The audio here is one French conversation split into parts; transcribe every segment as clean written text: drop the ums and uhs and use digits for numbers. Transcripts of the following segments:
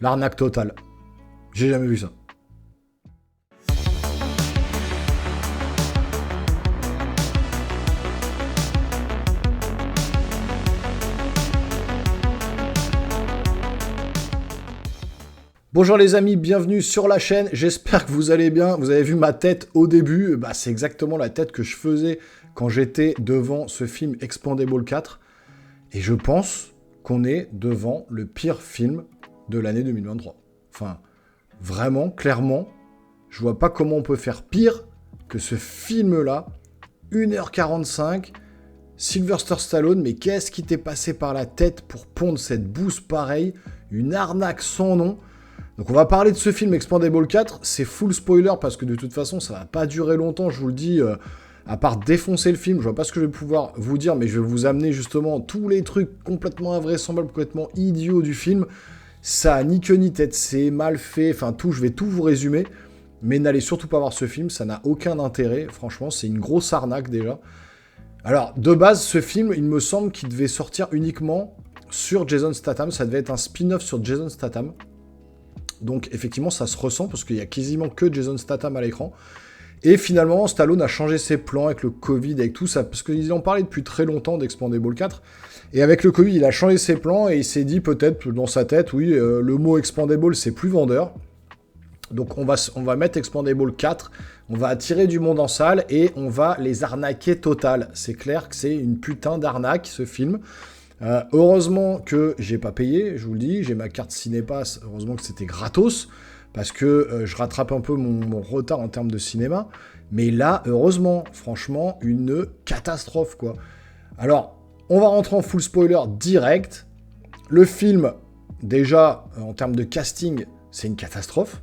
L'arnaque totale. J'ai jamais vu ça. Bonjour les amis, bienvenue sur la chaîne, j'espère que vous allez bien. Vous avez vu ma tête au début, c'est exactement la tête que je faisais quand j'étais devant ce film Expendables 4. Et je pense qu'on est devant le pire film de l'année 2023. Enfin, vraiment, clairement, je vois pas comment on peut faire pire que ce film-là. 1h45, Sylvester Stallone, mais qu'est-ce qui t'est passé par la tête pour pondre cette bouse pareille? Une arnaque sans nom. Donc on va parler de ce film Expendables 4, c'est full spoiler parce que de toute façon ça va pas durer longtemps, je vous le dis, à part défoncer le film, je vois pas ce que je vais pouvoir vous dire, mais je vais vous amener justement tous les trucs complètement invraisemblables, complètement idiots du film. Ça a ni queue ni tête, c'est mal fait, enfin tout, je vais tout vous résumer, mais n'allez surtout pas voir ce film, ça n'a aucun intérêt, franchement c'est une grosse arnaque déjà. Alors de base ce film, il me semble qu'il devait sortir uniquement sur Jason Statham, ça devait être un spin-off sur Jason Statham. Donc effectivement ça se ressent parce qu'il y a quasiment que Jason Statham à l'écran. Et finalement Stallone a changé ses plans avec le Covid, avec tout ça, parce qu'ils en parlaient depuis très longtemps d'Expendables 4. Et avec le Covid il a changé ses plans et il s'est dit peut-être dans sa tête, oui le mot Expendable c'est plus vendeur. Donc on va mettre Expendables 4, on va attirer du monde en salle et on va les arnaquer total. C'est clair que c'est une putain d'arnaque ce film. Heureusement que j'ai pas payé, je vous le dis, j'ai ma carte Cinépass, heureusement que c'était gratos, parce que je rattrape un peu mon retard en termes de cinéma, mais là, heureusement, franchement, une catastrophe, quoi. Alors, on va rentrer en full spoiler direct. Le film, déjà, en termes de casting, c'est une catastrophe.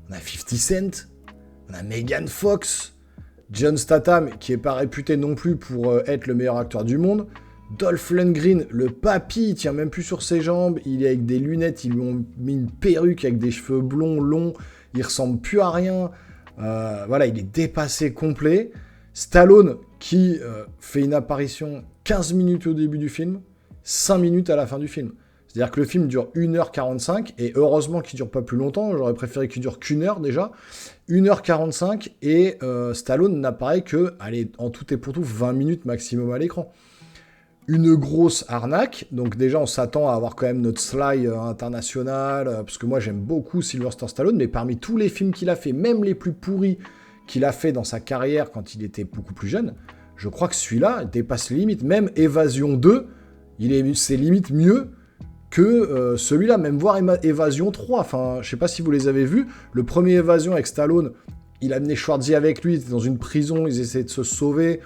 On a 50 Cent, on a Megan Fox, John Statham, qui est pas réputé non plus pour être le meilleur acteur du monde, Dolph Lundgren, le papy, il tient même plus sur ses jambes, il est avec des lunettes, ils lui ont mis une perruque avec des cheveux blonds, longs, il ressemble plus à rien, voilà, il est dépassé complet. Stallone, qui fait une apparition 15 minutes au début du film, 5 minutes à la fin du film. C'est-à-dire que le film dure 1h45, et heureusement qu'il dure pas plus longtemps, j'aurais préféré qu'il dure qu'une heure déjà. 1h45, et Stallone n'apparaît que, allez, en tout et pour tout, 20 minutes maximum à l'écran. Une grosse arnaque, donc déjà on s'attend à avoir quand même notre Sly international, parce que moi j'aime beaucoup Sylvester Stallone, mais parmi tous les films qu'il a fait, même les plus pourris qu'il a fait dans sa carrière quand il était beaucoup plus jeune, je crois que celui-là dépasse les limites, même Évasion 2, c'est limite mieux que celui-là, même voire Évasion 3, enfin je sais pas si vous les avez vus, le premier Évasion avec Stallone, il a amené Schwarzy avec lui, il était dans une prison, ils essayaient de se sauver.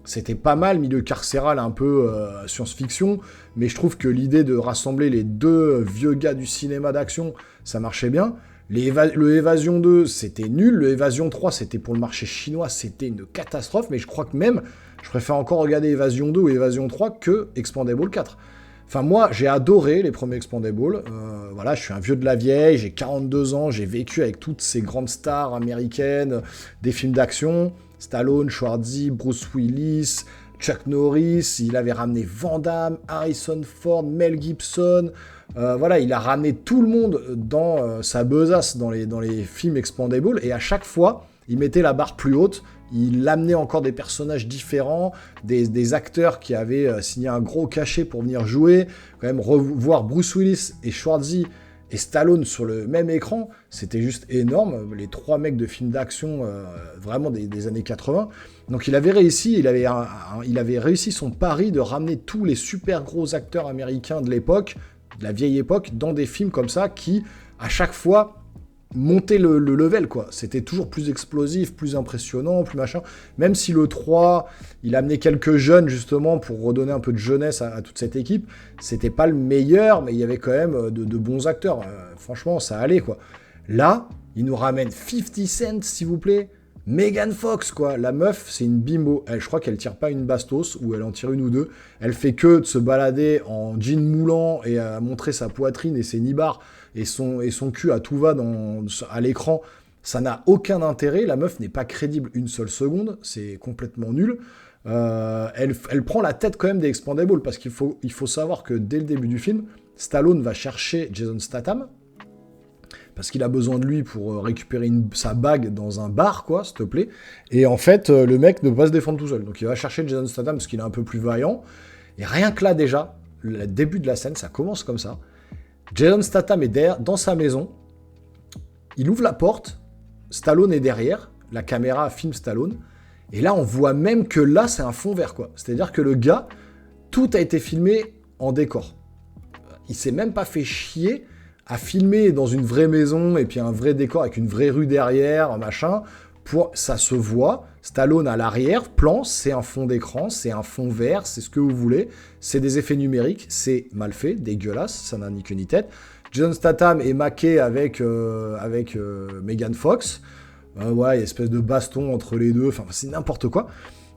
C'était pas mal, milieu carcéral, un peu science-fiction, mais je trouve que l'idée de rassembler les deux vieux gars du cinéma d'action, ça marchait bien. Le Évasion 2, c'était nul. Le Évasion 3, c'était pour le marché chinois, c'était une catastrophe, mais je crois que même, je préfère encore regarder Évasion 2 ou Évasion 3 que Expendables 4. Enfin, moi, j'ai adoré les premiers Expendables. Voilà, je suis un vieux de la vieille, j'ai 42 ans, j'ai vécu avec toutes ces grandes stars américaines, des films d'action. Stallone, Schwarzy, Bruce Willis, Chuck Norris, il avait ramené Van Damme, Harrison Ford, Mel Gibson, voilà, il a ramené tout le monde dans sa besace dans les films Expendables, et à chaque fois, il mettait la barre plus haute, il amenait encore des personnages différents, des acteurs qui avaient signé un gros cachet pour venir jouer, quand même revoir Bruce Willis et Schwarzy et Stallone sur le même écran, c'était juste énorme, les trois mecs de films d'action vraiment des années 80. Donc il avait réussi, il avait réussi son pari de ramener tous les super gros acteurs américains de l'époque, de la vieille époque, dans des films comme ça qui, à chaque fois, montaient le level, quoi. C'était toujours plus explosif, plus impressionnant, plus machin. Même si le 3, il a amené quelques jeunes, justement, pour redonner un peu de jeunesse à toute cette équipe, c'était pas le meilleur, mais il y avait quand même de bons acteurs. Franchement, ça allait, quoi. Là, il nous ramène 50 Cent, s'il vous plaît. Megan Fox, quoi. La meuf, c'est une bimbo. Je crois qu'elle tire pas une bastos, ou elle en tire une ou deux. Elle fait que de se balader en jean moulant et à montrer sa poitrine et ses nibards et son cul à tout va à l'écran. Ça n'a aucun intérêt. La meuf n'est pas crédible une seule seconde. C'est complètement nul. Elle prend la tête quand même des Expendables, parce qu'il faut savoir que dès le début du film, Stallone va chercher Jason Statham. parce qu'il a besoin de lui pour récupérer sa bague dans un bar, quoi, s'il te plaît. Et en fait, le mec ne peut pas se défendre tout seul. Donc il va chercher Jason Statham parce qu'il est un peu plus vaillant. Et rien que là, déjà, le début de la scène, ça commence comme ça. Jason Statham est derrière, dans sa maison. Il ouvre la porte. Stallone est derrière. La caméra filme Stallone. Et là, on voit même que là, c'est un fond vert, quoi. C'est-à-dire que le gars, tout a été filmé en décor. Il s'est même pas fait chier à filmer dans une vraie maison et puis un vrai décor avec une vraie rue derrière, machin. Ça se voit. Stallone à l'arrière, plan, c'est un fond d'écran, c'est un fond vert, c'est ce que vous voulez. C'est des effets numériques, c'est mal fait, dégueulasse, ça n'a ni queue ni tête. Jason Statham est maqué avec Megan Fox. Voilà, il y a une espèce de baston entre les deux, enfin c'est n'importe quoi.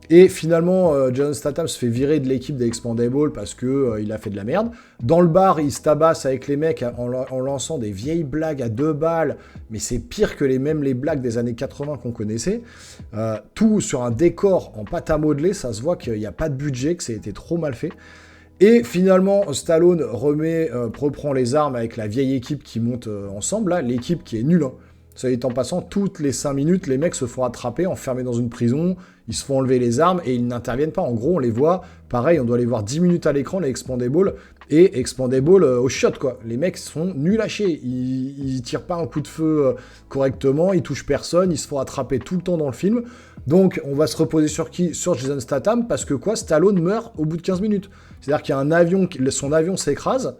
Et finalement, Jason Statham se fait virer de l'équipe des Expendables parce que il a fait de la merde. Dans le bar, il se tabasse avec les mecs en lançant des vieilles blagues à 2 balles, mais c'est pire que même les blagues des années 80 qu'on connaissait. Tout sur un décor en pâte à modeler, ça se voit qu'il n'y a pas de budget, que ça a été trop mal fait. Et finalement, Stallone reprend les armes avec la vieille équipe qui monte ensemble, là, l'équipe qui est nulle, hein. Ça dit en passant, toutes les 5 minutes, les mecs se font attraper, enfermés dans une prison, ils se font enlever les armes et ils n'interviennent pas. En gros, on les voit, pareil, on doit les voir 10 minutes à l'écran, les Expendables, et Expendables au shot, quoi. Les mecs sont nuls à chier, ils tirent pas un coup de feu correctement, ils touchent personne, ils se font attraper tout le temps dans le film. Donc, on va se reposer sur qui? Sur Jason Statham, parce que quoi? Stallone meurt au bout de 15 minutes. C'est-à-dire qu'il y a un avion, son avion s'écrase,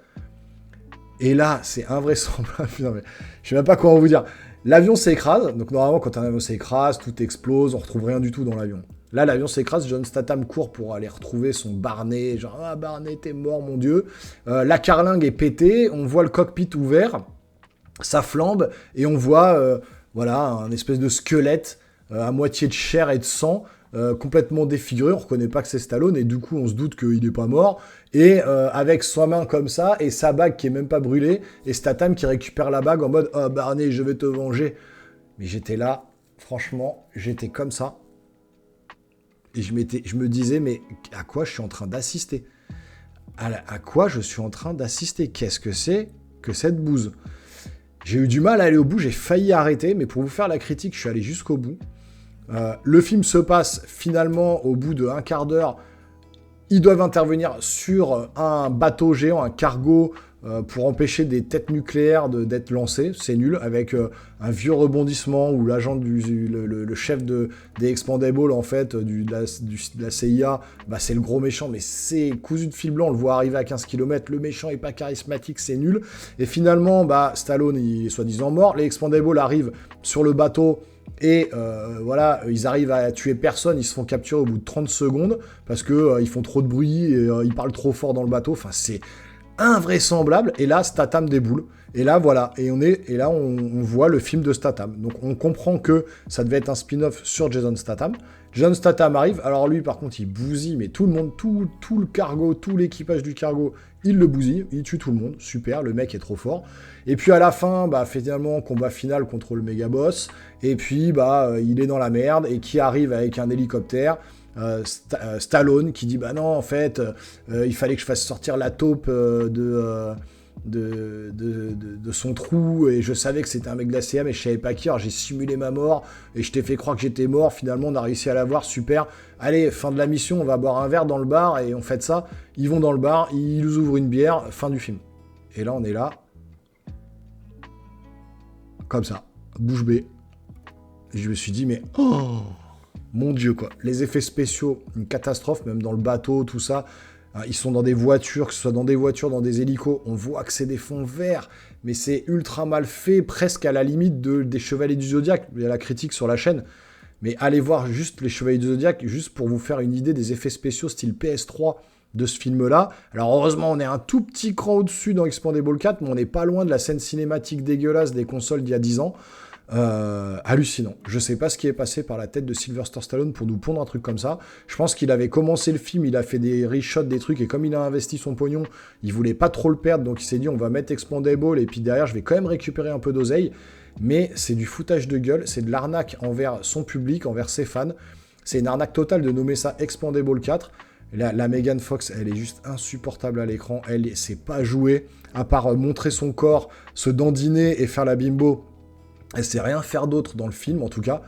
et là, c'est invraisemblable. Putain, mais je sais même pas comment vous dire. L'avion s'écrase, donc normalement quand un avion s'écrase, tout explose, on retrouve rien du tout dans l'avion. Là, l'avion s'écrase, John Statham court pour aller retrouver son Barney, genre « Ah, Barney, t'es mort, mon Dieu !» La carlingue est pétée, on voit le cockpit ouvert, ça flambe, et on voit voilà, un espèce de squelette à moitié de chair et de sang, complètement défiguré, on reconnaît pas que c'est Stallone, et du coup on se doute qu'il est pas mort, et avec sa main comme ça, et sa bague qui est même pas brûlée, et Statham qui récupère la bague en mode « Oh Barney, je vais te venger !» Mais j'étais là, franchement, j'étais comme ça, et je me disais « Mais à quoi je suis en train d'assister ? À quoi je suis en train d'assister ? Qu'est-ce que c'est que cette bouse ?» J'ai eu du mal à aller au bout, j'ai failli arrêter, mais pour vous faire la critique, je suis allé jusqu'au bout. Le film se passe finalement au bout de 1/4 d'heure. Ils doivent intervenir sur un bateau géant, un cargo, pour empêcher des têtes nucléaires d'être lancées. C'est nul, avec un vieux rebondissement où l'agent le chef des Expendables, en fait, de la CIA, bah, c'est le gros méchant, mais c'est cousu de fil blanc, on le voit arriver à 15 km, le méchant est pas charismatique, c'est nul. Et finalement, bah, Stallone, il est soi-disant mort, les Expendables arrivent sur le bateau, et voilà, ils arrivent à tuer personne, ils se font capturer au bout de 30 secondes, parce que ils font trop de bruit, et ils parlent trop fort dans le bateau, enfin c'est invraisemblable, et là Statham déboule, et là voilà, et là on voit le film de Statham, donc on comprend que ça devait être un spin-off sur Jason Statham. Jason Statham arrive, alors lui par contre il bousille, mais tout le monde, tout le cargo, tout l'équipage du cargo, il le bousille, il tue tout le monde, super, le mec est trop fort. Et puis à la fin, bah finalement, combat final contre le méga boss, et puis bah il est dans la merde, et qui arrive avec un hélicoptère, Stallone qui dit bah non en fait il fallait que je fasse sortir la taupe de son trou, et je savais que c'était un mec de la CIA mais je savais pas qui, alors j'ai simulé ma mort et je t'ai fait croire que j'étais mort, finalement on a réussi à l'avoir, super, allez fin de la mission, on va boire un verre dans le bar, et on fait ça, ils vont dans le bar, ils nous ouvrent une bière, fin du film. Et là on est là comme ça, bouche bée, et je me suis dit mais oh mon Dieu, quoi. Les effets spéciaux, une catastrophe, même dans le bateau, tout ça. Ils sont dans des voitures, que ce soit dans des voitures, dans des hélicos. On voit que c'est des fonds verts, mais c'est ultra mal fait, presque à la limite des Chevaliers du Zodiaque. Il y a la critique sur la chaîne. Mais allez voir juste les Chevaliers du Zodiaque, juste pour vous faire une idée des effets spéciaux style PS3 de ce film-là. Alors heureusement, on est un tout petit cran au-dessus dans Expendables 4, mais on n'est pas loin de la scène cinématique dégueulasse des consoles d'il y a 10 ans. Hallucinant. Je sais pas ce qui est passé par la tête de Sylvester Stallone pour nous pondre un truc comme ça. Je pense qu'il avait commencé le film, il a fait des reshots, des trucs, et comme il a investi son pognon, il voulait pas trop le perdre, donc il s'est dit on va mettre Expandable, et puis derrière je vais quand même récupérer un peu d'oseille. Mais c'est du foutage de gueule, c'est de l'arnaque envers son public, envers ses fans. C'est une arnaque totale de nommer ça Expandable 4. La Megan Fox, elle est juste insupportable à l'écran, elle sait pas jouer. à part montrer son corps, se dandiner et faire la bimbo. Elle sait rien faire d'autre dans le film, en tout cas.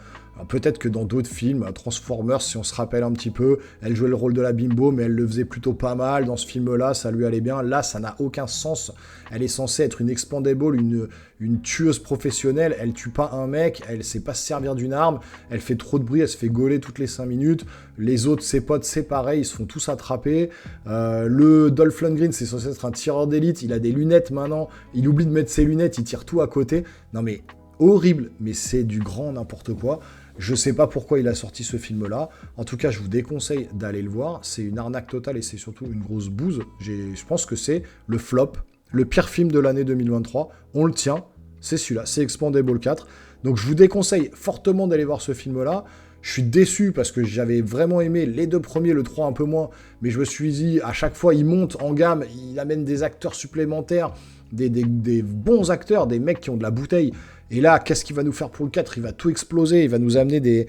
Peut-être que dans d'autres films, Transformers, si on se rappelle un petit peu, elle jouait le rôle de la bimbo, mais elle le faisait plutôt pas mal. Dans ce film-là, ça lui allait bien. Là, ça n'a aucun sens. Elle est censée être une expandable, une tueuse professionnelle. Elle tue pas un mec, elle sait pas se servir d'une arme. Elle fait trop de bruit, elle se fait gauler toutes les 5 minutes. Les autres, ses potes, c'est pareil, ils se font tous attraper. Le Dolph Lundgren, c'est censé être un tireur d'élite. Il a des lunettes maintenant. Il oublie de mettre ses lunettes, il tire tout à côté. Non mais, horrible. Mais c'est du grand n'importe quoi. Je sais pas pourquoi il a sorti ce film-là. En tout cas, je vous déconseille d'aller le voir. C'est une arnaque totale et c'est surtout une grosse bouse. Je pense que c'est le flop, le pire film de l'année 2023. On le tient, c'est celui-là, c'est Expandable 4. Donc je vous déconseille fortement d'aller voir ce film-là. Je suis déçu parce que j'avais vraiment aimé les 2 premiers, le 3 un peu moins. Mais je me suis dit, à chaque fois, il monte en gamme, il amène des acteurs supplémentaires, des bons acteurs, des mecs qui ont de la bouteille. Et là, qu'est-ce qu'il va nous faire pour le 4 ? Il va tout exploser, il va nous amener des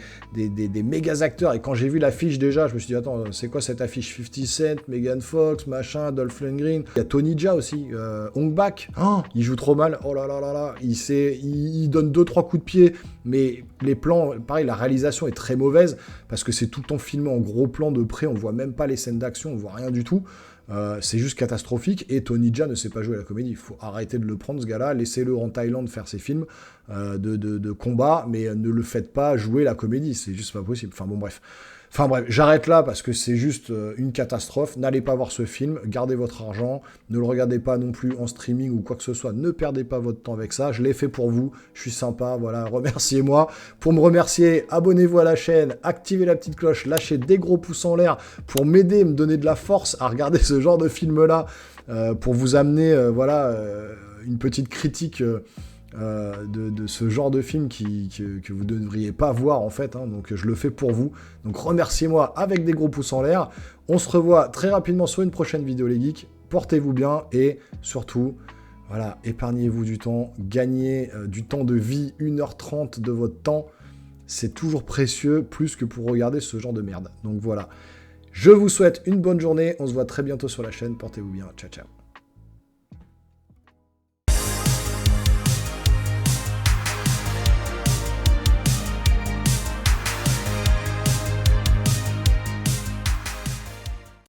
méga acteurs. Et quand j'ai vu l'affiche déjà, je me suis dit, attends, c'est quoi cette affiche ? 50 Cent, Megan Fox, machin, Dolph Lundgren. Il y a Tony Jaa aussi, Hong Bak. Oh, il joue trop mal, oh là là là là. Il donne 2-3 coups de pied, mais les plans, pareil, la réalisation est très mauvaise, parce que c'est tout le temps filmé en gros plan de près, on voit même pas les scènes d'action, on voit rien du tout. C'est juste catastrophique, et Tony Jaa ne sait pas jouer à la comédie. Il faut arrêter de le prendre, ce gars-là, laissez-le en Thaïlande faire ses films de combat, mais ne le faites pas jouer la comédie, c'est juste pas possible. Enfin bon, bref, j'arrête là parce que c'est juste une catastrophe. N'allez pas voir ce film, gardez votre argent, ne le regardez pas non plus en streaming ou quoi que ce soit, ne perdez pas votre temps avec ça, je l'ai fait pour vous, je suis sympa, voilà, remerciez-moi. Pour me remercier, abonnez-vous à la chaîne, activez la petite cloche, lâchez des gros pouces en l'air pour m'aider, me donner de la force à regarder ce genre de film-là, pour vous amener, une petite critique de ce genre de film que vous ne devriez pas voir en fait, hein, donc je le fais pour vous. Donc remerciez-moi avec des gros pouces en l'air. On se revoit très rapidement sur une prochaine vidéo les geeks. Portez-vous bien et surtout, voilà, épargnez-vous du temps, gagnez du temps de vie, 1h30 de votre temps. C'est toujours précieux, plus que pour regarder ce genre de merde. Donc voilà. Je vous souhaite une bonne journée, on se voit très bientôt sur la chaîne, portez-vous bien, ciao ciao.